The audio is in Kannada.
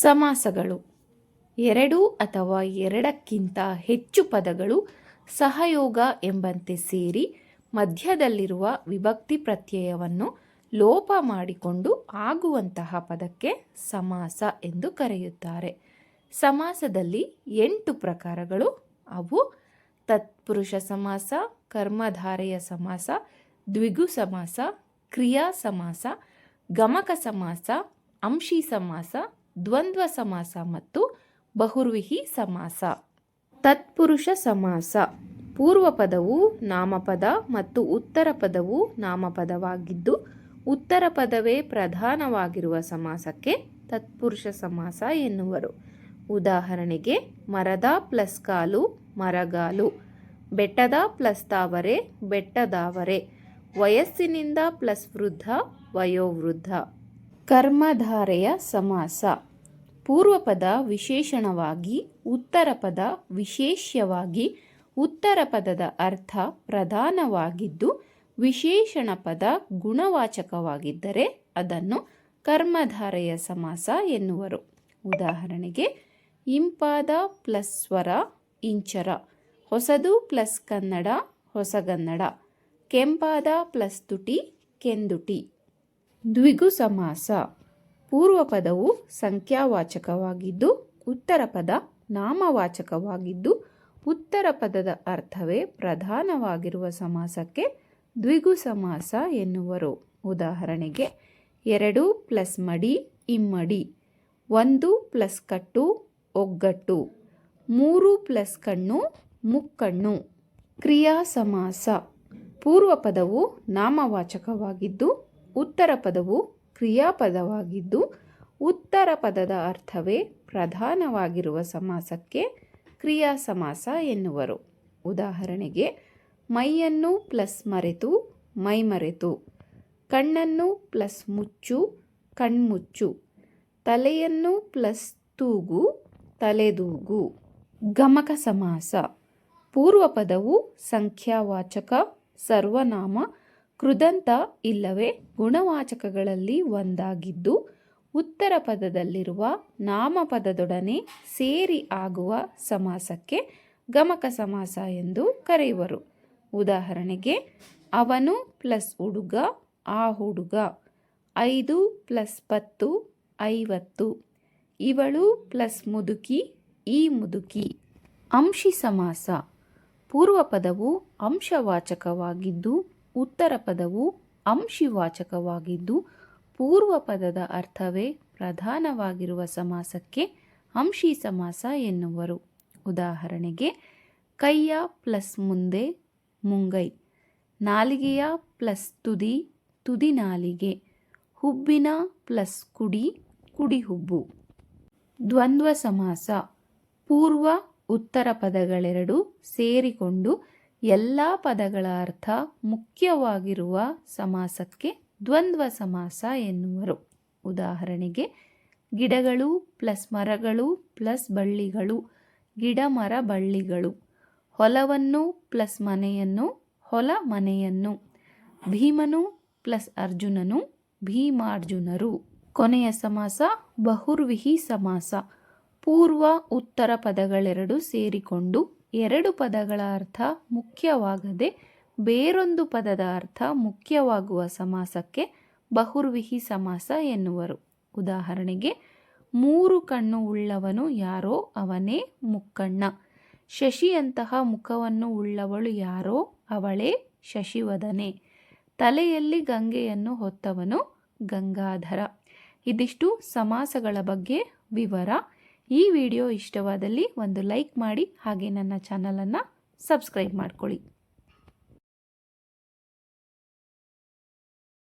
ಸಮಾಸಗಳು ಎರಡು ಅಥವಾ ಎರಡಕ್ಕಿಂತ ಹೆಚ್ಚು ಪದಗಳು ಸಹಯೋಗ ಎಂಬಂತೆ ಸೇರಿ ಮಧ್ಯದಲ್ಲಿರುವ ವಿಭಕ್ತಿ ಪ್ರತ್ಯಯವನ್ನು ಲೋಪ ಮಾಡಿಕೊಂಡು ಆಗುವಂತಹ ಪದಕ್ಕೆ ಸಮಾಸ ಎಂದು ಕರೆಯುತ್ತಾರೆ. ಸಮಾಸದಲ್ಲಿ 8 ಪ್ರಕಾರಗಳು. ಅವು ತತ್ಪುರುಷ ಸಮಾಸ, ಕರ್ಮಧಾರೆಯ ಸಮಾಸ, ದ್ವಿಗು ಸಮಾಸ, ಕ್ರಿಯಾ ಸಮಾಸ, ಗಮಕ ಸಮಾಸ, ಅಂಶಿ ಸಮಾಸ, ದ್ವಂದ್ವ ಸಮಾಸ ಮತ್ತು ಬಹುರ್ವಿಹಿ ಸಮಾಸ. ತತ್ಪುರುಷ ಸಮಾಸ. ಪೂರ್ವ ಪದವು ನಾಮಪದ ಮತ್ತು ಉತ್ತರ ಪದವು ನಾಮಪದವಾಗಿದ್ದು ಉತ್ತರ ಪದವೇ ಪ್ರಧಾನವಾಗಿರುವ ಸಮಾಸಕ್ಕೆ ತತ್ಪುರುಷ ಸಮಾಸ ಎನ್ನುವರು. ಉದಾಹರಣೆಗೆ ಮರದ ಪ್ಲಸ್ ಕಾಲು ಮರಗಾಲು, ಬೆಟ್ಟದ ಪ್ಲಸ್ ತಾವರೆ ಬೆಟ್ಟದಾವರೆ, ವಯಸ್ಸಿನಿಂದ ಪ್ಲಸ್ ವೃದ್ಧ ವಯೋವೃದ್ಧ. ಕರ್ಮಧಾರೆಯ ಸಮಾಸ. ಪೂರ್ವ ಪದ ವಿಶೇಷಣವಾಗಿ ಉತ್ತರ ಪದ ವಿಶೇಷ್ಯವಾಗಿ ಉತ್ತರ ಪದದ ಅರ್ಥ ಪ್ರಧಾನವಾಗಿದ್ದು ವಿಶೇಷಣ ಪದ ಗುಣವಾಚಕವಾಗಿದ್ದರೆ ಅದನ್ನು ಕರ್ಮಧಾರೆಯ ಸಮಾಸ ಎನ್ನುವರು. ಉದಾಹರಣೆಗೆ ಇಂಪಾದ ಪ್ಲಸ್ ಸ್ವರ ಇಂಚರ, ಹೊಸದು ಪ್ಲಸ್ ಕನ್ನಡ ಹೊಸಗನ್ನಡ, ಕೆಂಪಾದ ಪ್ಲಸ್ ತುಟಿ ಕೆಂದುಟಿ. ದ್ವಿಗು ಸಮಾಸ. ಪೂರ್ವ ಪದವು ಸಂಖ್ಯಾವಾಚಕವಾಗಿದ್ದು ಉತ್ತರ ಪದ ನಾಮವಾಚಕವಾಗಿದ್ದು ಉತ್ತರ ಪದದ ಅರ್ಥವೇ ಪ್ರಧಾನವಾಗಿರುವ ಸಮಾಸಕ್ಕೆ ದ್ವಿಗು ಸಮಾಸ ಎನ್ನುವರು. ಉದಾಹರಣೆಗೆ ಎರಡು ಪ್ಲಸ್ ಮಡಿ ಇಮ್ಮಡಿ, ಒಂದು ಪ್ಲಸ್ ಕಟ್ಟು ಒಗ್ಗಟ್ಟು, ಮೂರು ಪ್ಲಸ್ ಕಣ್ಣು ಮುಕ್ಕಣ್ಣು. ಕ್ರಿಯಾ ಸಮಾಸ. ಪೂರ್ವ ಪದವು ನಾಮವಾಚಕವಾಗಿದ್ದು ಉತ್ತರ ಪದವು ಕ್ರಿಯಾಪದವಾಗಿದ್ದು ಉತ್ತರ ಪದದ ಅರ್ಥವೇ ಪ್ರಧಾನವಾಗಿರುವ ಸಮಾಸಕ್ಕೆ ಕ್ರಿಯಾ ಸಮಾಸ ಎನ್ನುವರು. ಉದಾಹರಣೆಗೆ ಮೈಯನ್ನು ಪ್ಲಸ್ ಮರೆತು ಮೈಮರೆತು, ಕಣ್ಣನ್ನು ಪ್ಲಸ್ ಮುಚ್ಚು ಕಣ್ಮುಚ್ಚು, ತಲೆಯನ್ನು ಪ್ಲಸ್ ತೂಗು ತಲೆದೂಗು. ಗಮಕ ಸಮಾಸ. ಪೂರ್ವ ಪದವು ಸಂಖ್ಯಾವಾಚಕ, ಸರ್ವನಾಮ, ಕೃದಂತ ಇಲ್ಲವೇ ಗುಣವಾಚಕಗಳಲ್ಲಿ ಒಂದಾಗಿದ್ದು ಉತ್ತರ ಪದದಲ್ಲಿರುವ ನಾಮಪದದೊಡನೆ ಸೇರಿ ಆಗುವ ಸಮಾಸಕ್ಕೆ ಗಮಕ ಸಮಾಸ ಎಂದು ಕರೆಯುವರು. ಉದಾಹರಣೆಗೆ ಅವನು ಪ್ಲಸ್ ಹುಡುಗ ಆ ಹುಡುಗ, 5 ಪ್ಲಸ್ 10 50, ಇವಳು ಪ್ಲಸ್ ಮುದುಕಿ ಈ ಮುದುಕಿ. ಅಂಶಿ ಸಮಾಸ. ಪೂರ್ವ ಪದವು ಅಂಶವಾಚಕವಾಗಿದ್ದು ಉತ್ತರ ಪದವು ಅಂಶಿವಾಚಕವಾಗಿದ್ದು ಪೂರ್ವ ಪದದ ಅರ್ಥವೇ ಪ್ರಧಾನವಾಗಿರುವ ಸಮಾಸಕ್ಕೆ ಅಂಶಿ ಸಮಾಸ ಎನ್ನುವರು. ಉದಾಹರಣೆಗೆ ಕೈಯ ಪ್ಲಸ್ ಮುಂದೆ ಮುಂಗೈ, ನಾಲಿಗೆಯ ಪ್ಲಸ್ ತುದಿ ತುದಿ ನಾಲಿಗೆ, ಹುಬ್ಬಿನ ಪ್ಲಸ್ ಕುಡಿ ಕುಡಿ ಹುಬ್ಬು. ದ್ವಂದ್ವ ಸಮಾಸ. ಪೂರ್ವ ಉತ್ತರ ಪದಗಳೆರಡು ಸೇರಿಕೊಂಡು ಎಲ್ಲ ಪದಗಳ ಅರ್ಥ ಮುಖ್ಯವಾಗಿರುವ ಸಮಾಸಕ್ಕೆ ದ್ವಂದ್ವ ಸಮಾಸ ಎನ್ನುವರು. ಉದಾಹರಣೆಗೆ ಗಿಡಗಳು ಪ್ಲಸ್ ಮರಗಳು ಪ್ಲಸ್ ಬಳ್ಳಿಗಳು, ಗಿಡ ಮರ ಬಳ್ಳಿಗಳು, ಹೊಲವನ್ನು ಪ್ಲಸ್ ಮನೆಯನ್ನು ಹೊಲ ಮನೆಯನ್ನು, ಭೀಮನು ಪ್ಲಸ್ ಅರ್ಜುನನು ಭೀಮಾರ್ಜುನರು. ಕೊನೆಯ ಸಮಾಸ ಬಹುರ್ವಿಹಿ ಸಮಾಸ. ಪೂರ್ವ ಉತ್ತರ ಪದಗಳೆರಡು ಸೇರಿಕೊಂಡು ಎರಡು ಪದಗಳ ಅರ್ಥ ಮುಖ್ಯವಾಗದೆ ಬೇರೊಂದು ಪದದ ಅರ್ಥ ಮುಖ್ಯವಾಗುವ ಸಮಾಸಕ್ಕೆ ಬಹುರ್ವಿಹಿ ಸಮಾಸ ಎನ್ನುವರು. ಉದಾಹರಣೆಗೆ 3 ಕಣ್ಣು ಉಳ್ಳವನು ಯಾರೋ ಅವನೇ ಮುಕ್ಕಣ್ಣ, ಶಶಿಯಂತಹ ಮುಖವನ್ನು ಉಳ್ಳವಳು ಯಾರೋ ಅವಳೇ ಶಶಿವದನೆ, ತಲೆಯಲ್ಲಿ ಗಂಗೆಯನ್ನು ಹೊತ್ತವನು ಗಂಗಾಧರ. ಇದಿಷ್ಟು ಸಮಾಸಗಳ ಬಗ್ಗೆ ವಿವರ. ಈ ವಿಡಿಯೋ ಇಷ್ಟವಾದಲ್ಲಿ ಒಂದು ಲೈಕ್ ಮಾಡಿ ಹಾಗೆ ನನ್ನ ಚಾನಲನ್ನು ಸಬ್ಸ್ಕ್ರೈಬ್ ಮಾಡ್ಕೊಳ್ಳಿ.